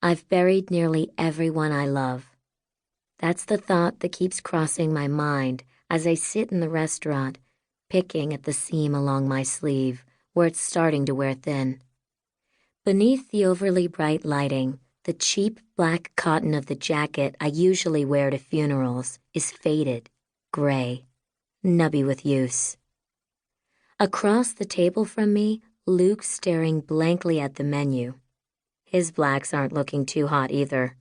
I've buried nearly everyone I love. That's the thought that keeps crossing my mind as I sit in the restaurant, picking at the seam along my sleeve where it's starting to wear thin. Beneath the overly bright lighting, the cheap black cotton of the jacket I usually wear to funerals is faded, gray, nubby with use. Across the table from me, Luke's staring blankly at the menu. His blacks aren't looking too hot either.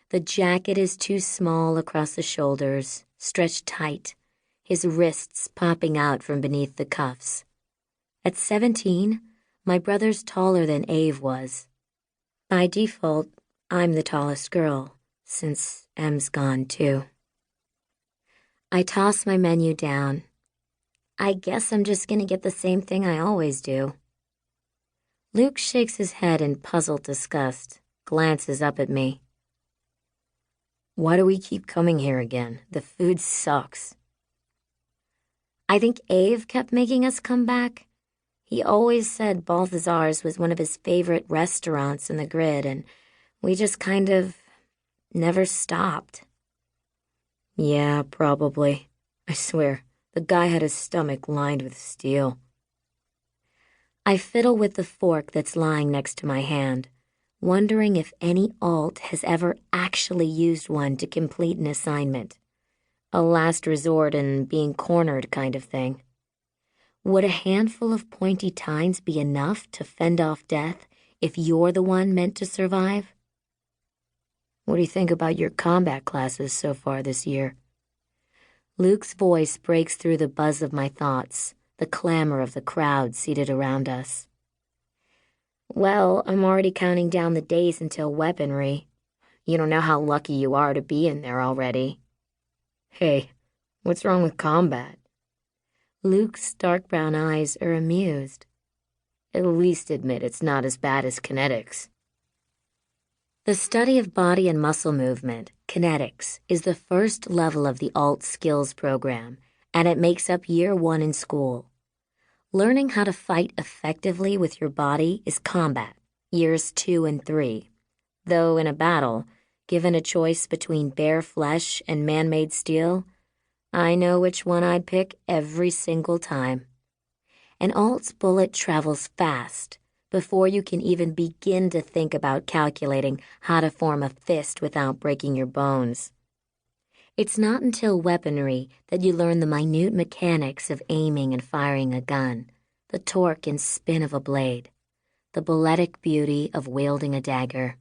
The jacket is too small across the shoulders, stretched tight, his wrists popping out from beneath the cuffs. At 17, my brother's taller than Ave was. By default, I'm the tallest girl, since Em's gone too. I toss my menu down. I guess I'm just gonna get the same thing I always do. Luke shakes his head in puzzled disgust, glances up at me. Why do we keep coming here again? The food sucks. I think Ave kept making us come back. He always said Balthazar's was one of his favorite restaurants in the grid, and we just kind of never stopped. Yeah, probably. I swear, the guy had his stomach lined with steel. I fiddle with the fork that's lying next to my hand, wondering if any alt has ever actually used one to complete an assignment. A last resort and being cornered kind of thing. Would a handful of pointy tines be enough to fend off death if you're the one meant to survive? What do you think about your combat classes so far this year? Luke's voice breaks through the buzz of my thoughts, the clamor of the crowd seated around us. Well, I'm already counting down the days until weaponry. You don't know how lucky you are to be in there already. Hey, what's wrong with combat? Luke's dark brown eyes are amused. At least admit it's not as bad as kinetics. The study of body and muscle movement, kinetics, is the first level of the alt skills program, and it makes up year 1 in school. Learning how to fight effectively with your body is combat, years 2 and 3. Though in a battle, given a choice between bare flesh and man-made steel, I know which one I'd pick every single time. An alt's bullet travels fast before you can even begin to think about calculating how to form a fist without breaking your bones. It's not until weaponry that you learn the minute mechanics of aiming and firing a gun, the torque and spin of a blade, the balletic beauty of wielding a dagger.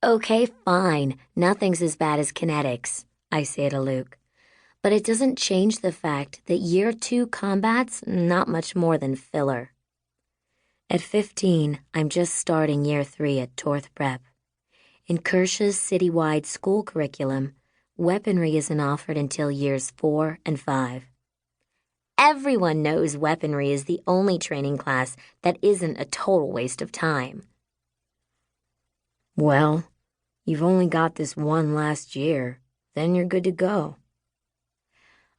Okay, fine, nothing's as bad as kinetics, I say to Luke. But it doesn't change the fact that year 2 combat's not much more than filler. At 15, I'm just starting year 3 at Torth Prep. In Kirsch's citywide school curriculum, weaponry isn't offered until years 4 and 5. Everyone knows weaponry is the only training class that isn't a total waste of time. Well, you've only got this one last year, then you're good to go.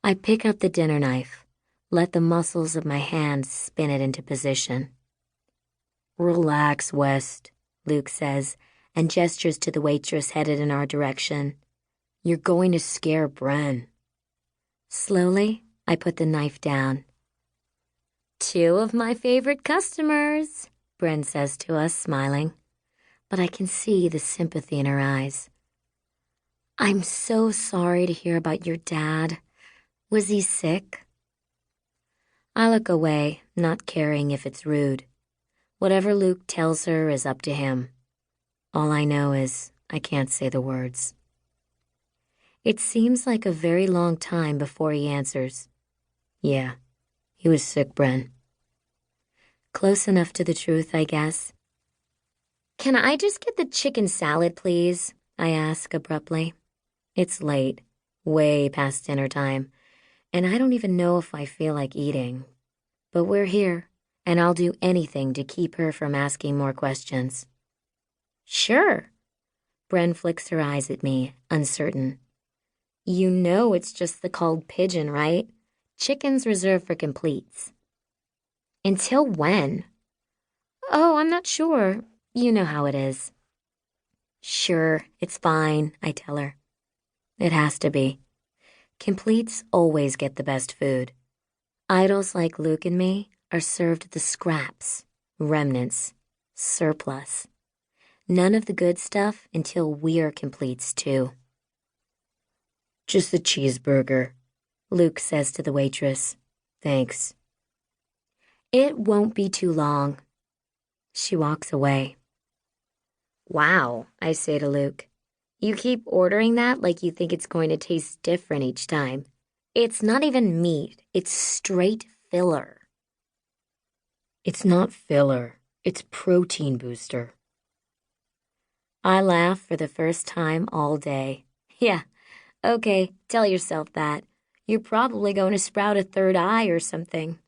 I pick up the dinner knife, let the muscles of my hands spin it into position. Relax, West, Luke says, and gestures to the waitress headed in our direction. You're going to scare Bren. Slowly, I put the knife down. 2 of my favorite customers, Bren says to us, smiling. But I can see the sympathy in her eyes. I'm so sorry to hear about your dad. Was he sick? I look away, not caring if it's rude. Whatever Luke tells her is up to him. All I know is I can't say the words. It seems like a very long time before he answers. Yeah, he was sick, Bren. Close enough to the truth, I guess. Can I just get the chicken salad, please? I ask abruptly. It's late, way past dinner time, and I don't even know if I feel like eating. But we're here, and I'll do anything to keep her from asking more questions. Sure. Bren flicks her eyes at me, uncertain. You know it's just the cold pigeon, right? Chicken's reserved for completes. Until when? Oh, I'm not sure. You know how it is. Sure, it's fine, I tell her. It has to be. Completes always get the best food. Idols like Luke and me are served the scraps, remnants, surplus. None of the good stuff until we're completes, too. Just the cheeseburger, Luke says to the waitress. Thanks. It won't be too long. She walks away. Wow, I say to Luke. You keep ordering that like you think it's going to taste different each time. It's not even meat, it's straight filler. It's not filler, it's protein booster. I laugh for the first time all day. Yeah, okay, tell yourself that. You're probably going to sprout a third eye or something.